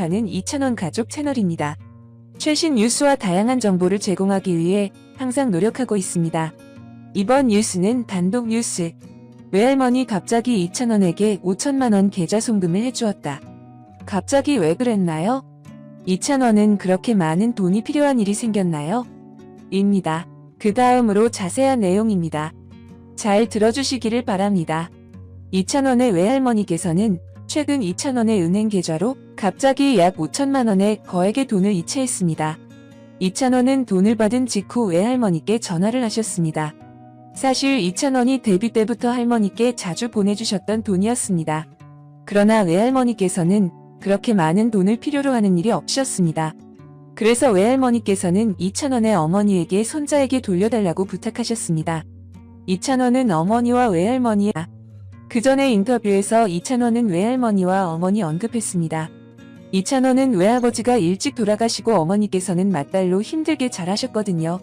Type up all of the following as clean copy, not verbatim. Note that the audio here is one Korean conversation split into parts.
언급하는 2000원 가족 채널입니다. 최신 뉴스와 다양한 정보를 제공하기 위해 항상 노력하고 있습니다. 이번 뉴스는 단독 뉴스. 외할머니 갑자기 2000원에게 5천만원 계좌 송금을 해주었다. 갑자기 왜 그랬나요? 2000원은 그렇게 많은 돈이 필요한 일이 생겼나요? 입니다. 그 다음으로 자세한 내용입니다. 잘 들어주시기를 바랍니다. 2000원의 외할머니께서는 최근 2000원의 은행 계좌로 갑자기 약 5천만원의 거액의 돈을 이체했습니다. 2000원은 돈을 받은 직후 외할머니께 전화를 하셨습니다. 사실 2000원이 데뷔 때부터 할머니께 자주 보내주셨던 돈이었습니다. 그러나 외할머니께서는 그렇게 많은 돈을 필요로 하는 일이 없으셨습니다. 그래서 외할머니께서는 2000원의 어머니에게 손자에게 돌려달라고 부탁하셨습니다. 2000원은 어머니와 외할머니의 그 전에 인터뷰에서 2000원은 외할머니와 어머니 언급했습니다. 2000원은 외아버지가 일찍 돌아가시고 어머니께서는 맏딸로 힘들게 자라셨거든요.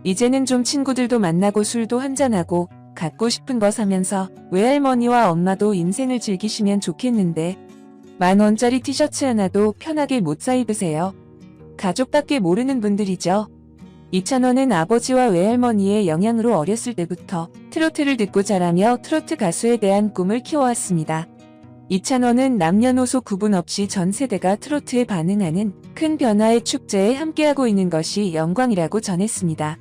이제는 좀 친구들도 만나고 술도 한잔하고 갖고 싶은 거 사면서 외할머니와 엄마도 인생을 즐기시면 좋겠는데 10,000원짜리 티셔츠 하나도 편하게 못 사 입으세요. 가족밖에 모르는 분들이죠. 2000원은 아버지와 외할머니의 영향으로 어렸을 때부터 트로트를 듣고 자라며 트로트 가수에 대한 꿈을 키워왔습니다. 2000원은 남녀노소 구분 없이 전 세대가 트로트에 반응하는 큰 변화의 축제에 함께하고 있는 것이 영광이라고 전했습니다.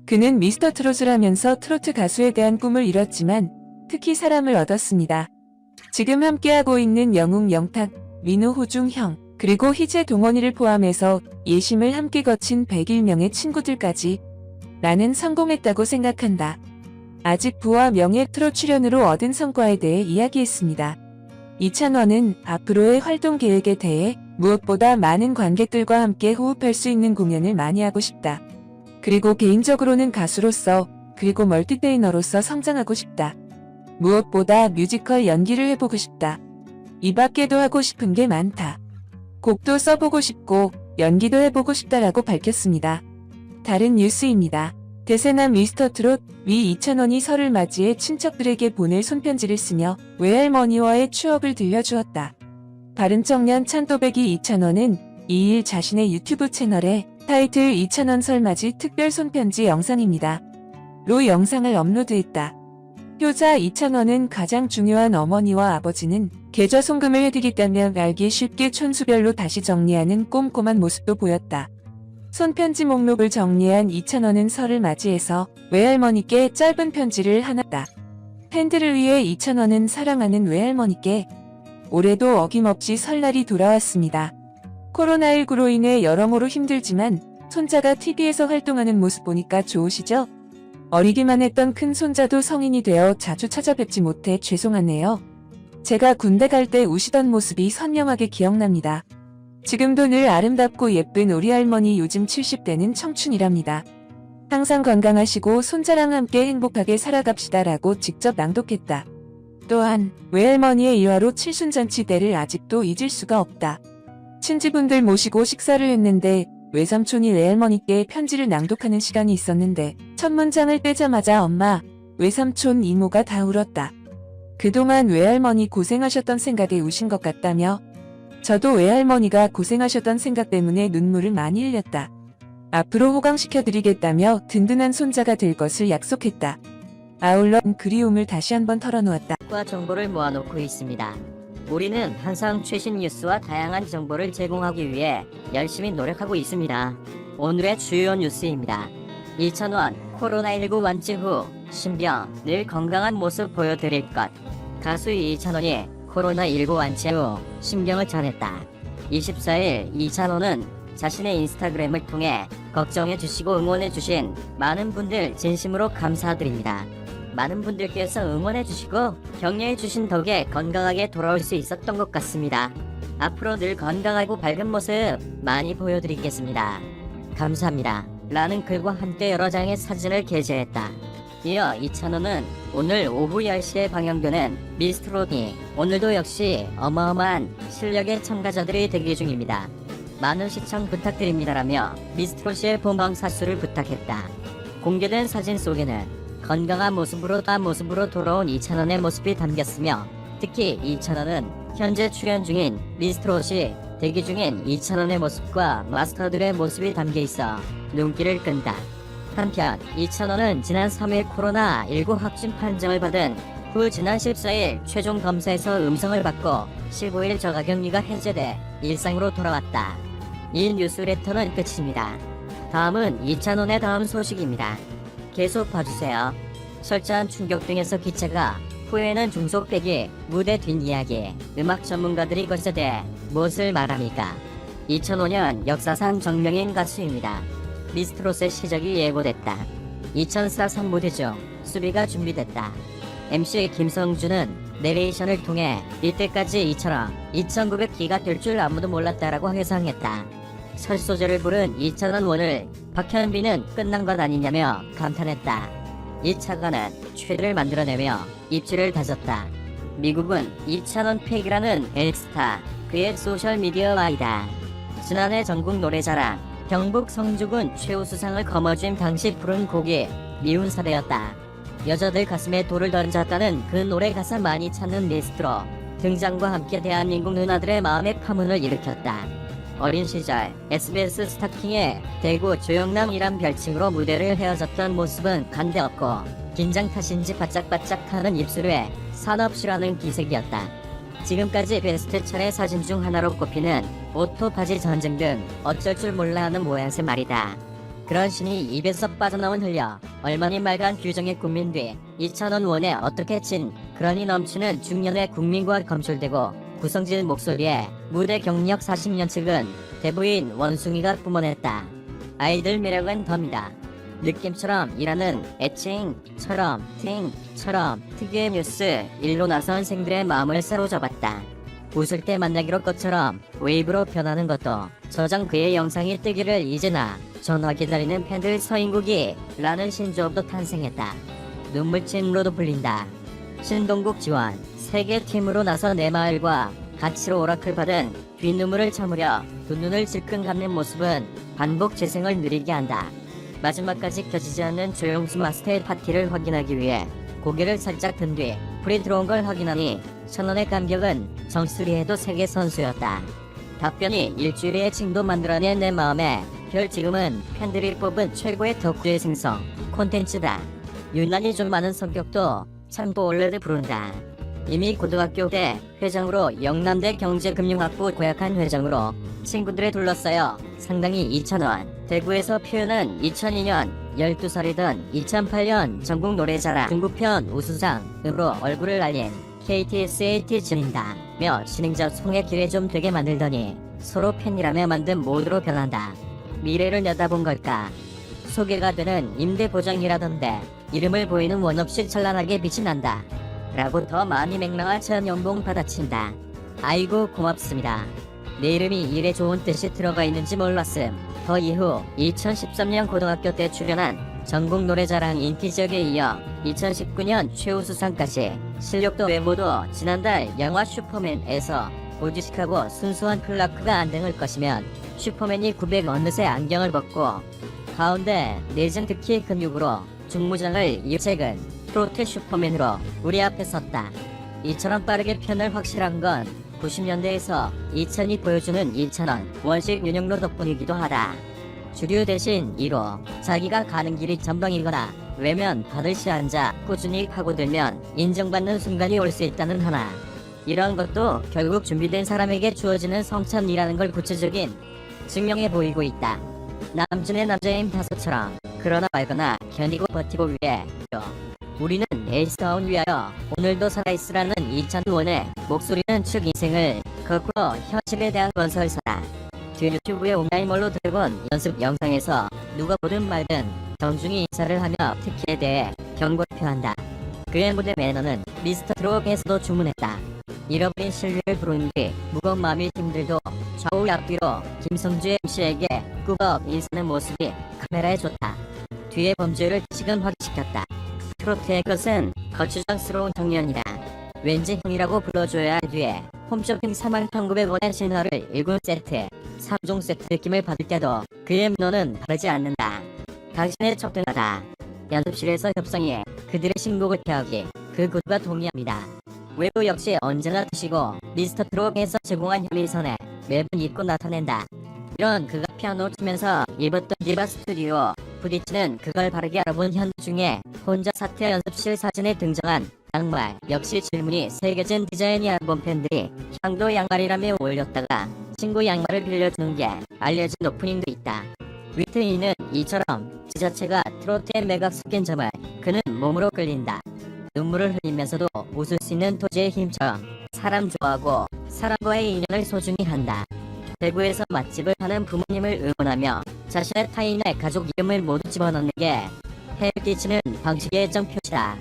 그는 미스터 트롯을 하면서 트로트 가수에 대한 꿈을 이뤘지만 특히 사랑을 얻었습니다. 지금 함께하고 있는 영웅 영탁, 민호 호중 형, 그리고 희재 동원이를 포함해서 예심을 함께 거친 101명의 친구들까지 나는 성공했다고 생각한다. 아직 부와 명예 트롯 출연으로 얻은 성과에 대해 이야기했습니다. 2000원은 앞으로의 활동 계획에 대해 무엇보다 많은 관객들과 함께 호흡할 수 있는 공연을 많이 하고 싶다. 그리고 개인적으로는 가수로서 그리고 멀티테이너로서 성장하고 싶다. 무엇보다 뮤지컬 연기를 해보고 싶다. 이 밖에도 하고 싶은 게 많다. 곡도 써보고 싶고 연기도 해보고 싶다라고 밝혔습니다. 다른 뉴스입니다. 대세남 미스터트롯 위 2000원이 설을 맞이해 친척들에게 보낼 손편지를 쓰며 외할머니와의 추억을 들려주었다. 바른청년 찬또배기 2000원은 2일 자신의 유튜브 채널에 타이틀 2000원 설맞이 특별 손편지 영상입니다. 로 영상을 업로드했다. 효자 2000원은 가장 중요한 어머니와 아버지는 계좌 송금을 해드리겠다며 알기 쉽게 촌수별로 다시 정리하는 꼼꼼한 모습도 보였다. 손편지 목록을 정리한 2000원은 설을 맞이해서 외할머니께 짧은 편지를 하나 다. 팬들을 위해 2000원은 사랑하는 외할머니께 올해도 어김없이 설날이 돌아왔습니다. 코로나19로 인해 여러모로 힘들지만 손자가 TV에서 활동하는 모습 보니까 좋으시죠? 어리기만 했던 큰 손자도 성인이 되어 자주 찾아뵙지 못해 죄송하네요. 제가 군대 갈 때 우시던 모습이 선명하게 기억납니다. 지금도 늘 아름답고 예쁜 우리 할머니 요즘 70대는 청춘이랍니다. 항상 건강하시고 손자랑 함께 행복하게 살아갑시다 라고 직접 낭독했다. 또한 외할머니의 일화로 칠순잔치 때를 아직도 잊을 수가 없다. 친지분들 모시고 식사를 했는데 외삼촌이 외할머니께 편지를 낭독하는 시간이 있었는데 첫 문장을 떼자마자 엄마, 외삼촌, 이모가 다 울었다. 그동안 외할머니 고생하셨던 생각에 우신 것 같다며 저도 외할머니가 고생하셨던 생각 때문에 눈물을 많이 흘렸다. 앞으로 호강시켜드리겠다며 든든한 손자가 될 것을 약속했다. 아울러 그리움을 다시 한번 털어놓았다. 정보를 모아놓고 있습니다. 우리는 항상 최신 뉴스와 다양한 정보를 제공하기 위해 열심히 노력하고 있습니다. 오늘의 주요 뉴스입니다. 2000원 코로나19 완치 후 신병 늘 건강한 모습 보여드릴 것. 가수 2000원이 코로나19 완치 후 신병을 전했다. 24일 2000원은 자신의 인스타그램을 통해 걱정해주시고 응원해주신 많은 분들 진심으로 감사드립니다. 많은 분들께서 응원해주시고 격려해주신 덕에 건강하게 돌아올 수 있었던 것 같습니다. 앞으로 늘 건강하고 밝은 모습 많이 보여드리겠습니다. 감사합니다. 라는 글과 함께 여러 장의 사진을 게재했다. 이어 2000원은 오늘 오후 10시에 방영되는 미스트롯이 오늘도 역시 어마어마한 실력의 참가자들이 대기 중입니다. 많은 시청 부탁드립니다라며 미스트롯의 본방사수를 부탁했다. 공개된 사진 속에는 건강한 모습으로 돌아온 2000원의 모습이 담겼으며 특히 2000원은 현재 출연 중인 미스트롯이 대기 중인 이찬원의 모습과 마스터들의 모습이 담겨 있어 눈길을 끈다. 한편 이찬원은 지난 3일 코로나19 확진 판정을 받은 후 지난 14일 최종 검사에서 음성을 받고 15일 자가격리가 해제돼 일상으로 돌아왔다. 이 뉴스레터는 끝입니다. 다음은 이찬원의 다음 소식입니다. 계속 봐주세요. 철저한 충격 등에서 기차가 후에는 중속되기, 무대 뒷이야기, 음악 전문가들이 거세대 무엇을 말합니까? 2005년 역사상 정명인 가수입니다. 미스트롯의 시작이 예고됐다. 2004 3무대 중 수비가 준비됐다. MC 김성준은 내레이션을 통해 이때까지 이처럼 2900기가 될 줄 아무도 몰랐다라고 회상했다. 첫 소절을 부른 이찬원 원을 박현빈은 끝난 것 아니냐며 감탄했다. 이 차가는 최대를 만들어내며 입지를 다졌다. 미국은 이찬원 팩이라는 엘스타, 그의 소셜미디어 아이다. 지난해 전국 노래자랑 경북 성주군 최우수상을 거머쥔 당시 부른 곡이 미운 사례였다. 여자들 가슴에 돌을 던졌다는 그 노래 가사 많이 찾는 미스트로 등장과 함께 대한민국 누나들의 마음의 파문을 일으켰다. 어린 시절 SBS 스타킹의 대구 조영남이란 별칭으로 무대를 헤어졌던 모습은 간데없고 긴장 탓인지 바짝바짝하는 입술에 산없이라는 기색이었다. 지금까지 베스트 차례 사진 중 하나로 꼽히는 오토 바지 전쟁 등 어쩔 줄 몰라 하는 모양새 말이다. 그런 신이 입에서 빠져나온 흘려 얼마니 말간 규정의 국민 뒤 이찬원 원에 어떻게 친 그러니 넘치는 중년의 국민과 검출되고 구성진 목소리에 무대 경력 40년 측은 대부인 원숭이가 뿜어냈다. 아이들 매력은 덤이다. 느낌처럼 일하는 애칭처럼 팅처럼 특유의 뉴스 일로 나선 생들의 마음을 사로잡았다. 웃을 때 만나기로 것처럼 웨이브로 변하는 것도 저장 그의 영상이 뜨기를 이제나 전화 기다리는 팬들 서인국이 라는 신조어도 탄생했다. 눈물찜으로도 불린다. 신동국 지원 세계팀으로 나서 내 마을과 가치로 오라클 받은 뒷눈물을 참으려 두 눈을 질끈 감는 모습은 반복 재생을 느리게 한다. 마지막까지 켜지지 않는 조용수 마스터의 파티를 확인하기 위해 고개를 살짝 든 뒤 불이 들어온 걸 확인하니 천원의 감격은 정수리에도 세계 선수였다. 답변이 일주일의 칭도 만들어낸 내 마음에 별 지금은 팬들이 뽑은 최고의 덕후의 생성 콘텐츠다. 유난히 좀 많은 성격도 참고 원래를 부른다. 이미 고등학교 때 회장으로 영남대 경제금융학부 고약한 회장으로 친구들에 둘러싸여 상당히 이찬원 대구에서 표현은 2002년 12살이던 2008년 전국 노래자랑 중국편 우수상으로 얼굴을 알린 KTSAT 진인다 며 진행자 송의 길에 좀 되게 만들더니 서로 팬이라며 만든 모드로 변한다. 미래를 내다본 걸까? 소개가 되는 임대보장이라던데 이름을 보이는 원 없이 찬란하게 빛이 난다 라고 더 많이 맹랑한 천 연봉 받아친다. 아이고 고맙습니다. 내 이름이 이래 좋은 뜻이 들어가 있는지 몰랐음. 더 이후 2013년 고등학교 때 출연한 전국 노래자랑 인기지역에 이어 2019년 최우수상까지 실력도 외모도 지난달 영화 슈퍼맨에서 오지식하고 순수한 플라크가 안 등을 것이면 슈퍼맨이 900 어느새 안경을 벗고 가운데 내장 특히 근육으로 중무장을 이책은 트로트 슈퍼맨으로 우리 앞에 섰다. 이처럼 빠르게 편을 확실한 건 90년대에서 2000이 보여주는 이찬원 원식 윤영로 덕분이기도 하다. 주류 대신 1호 자기가 가는 길이 전방이거나 외면 받을시 앉아 꾸준히 파고들면 인정받는 순간이 올 수 있다는 하나. 이런 것도 결국 준비된 사람에게 주어지는 성찬이라는 걸 구체적인 증명해 보이고 있다. 남준의 남자임 다소처럼 그러나 말거나 견디고 버티고 위해 우리는 에이스다운 위하여 오늘도 살아있으라는 이찬원의 목소리는 즉 인생을 거꾸로 현실에 대한 건설사다. 유튜브의 온라인몰로 드래곤 연습 영상에서 누가 보든 말든 정중히 인사를 하며 특기에 대해 경고를 표한다. 그의 무대 매너는 미스터 트롯에서도 주문했다. 잃어버린 신뢰를 부른 뒤 무거운 마음이 힘들도 좌우 앞뒤로 김성주 MC에게 꾸벅 인사하는 모습이 카메라에 좋다. 뒤에 범죄를 지금 확인시켰다. 트로트의 것은 거추장스러운 청년이다. 왠지 형이라고 불러줘야 할 뒤에 홈쇼핑 41,900원의 신화를 1군 세트 3종 세트 느낌을 받을 때도 그의 민호는 바르지 않는다. 당신의 척등하다. 연습실에서 협상해 그들의 신곡을 펴기 그 구두가 동의합니다. 외부 역시 언제나 드시고 미스터 트롯에서 제공한 혐의선에 매번 잊고 나타낸다. 이런 그가 피아노 치면서 입었던 디바 스튜디오 부딪히는 그걸 바르게 알아본 현우 중에 혼자 사퇴 연습실 사진에 등장한 양말 역시 질문이 새겨진 디자인이 알아본 팬들이 향도 양말이라며 올렸다가 친구 양말을 빌려주는 게 알려진 오프닝도 있다. 위트니는 이처럼 지자체가 트로트의 매각 섞인 점을 그는 몸으로 끌린다. 눈물을 흘리면서도 웃을 수 있는 토지의 힘처럼 사람 좋아하고 사람과의 인연을 소중히 한다. 대구에서 맛집을 하는 부모님을 응원하며 자신의 타인의 가족 이름을 모두 집어넣는 게 해를 끼치는 방식의 애정 표시다.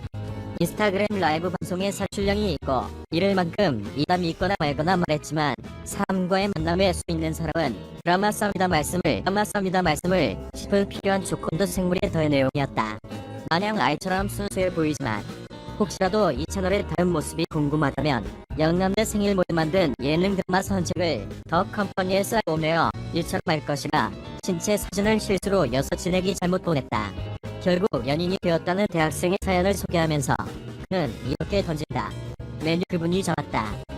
인스타그램 라이브 방송에 살출량이 있고 이를 만큼 이다 믿거나 말거나 말했지만 사람과의 만남에 수 있는 사람은 드라마 쌉니다 말씀을 싶은 필요한 조건도 생물에 더해 내용이었다. 마냥 아이처럼 순수해 보이지만 혹시라도 이 채널의 다른 모습이 궁금하다면 영남대 생일 모두 만든 예능 드라마 선책을 더 컴퍼니에 쌓아오며 일처럼 할 것이라 신체 사진을 실수로 지내기 잘못 보냈다. 결국 연인이 되었다는 대학생의 사연을 소개하면서 그는 이렇게 던진다. 메뉴 그분이 정했다.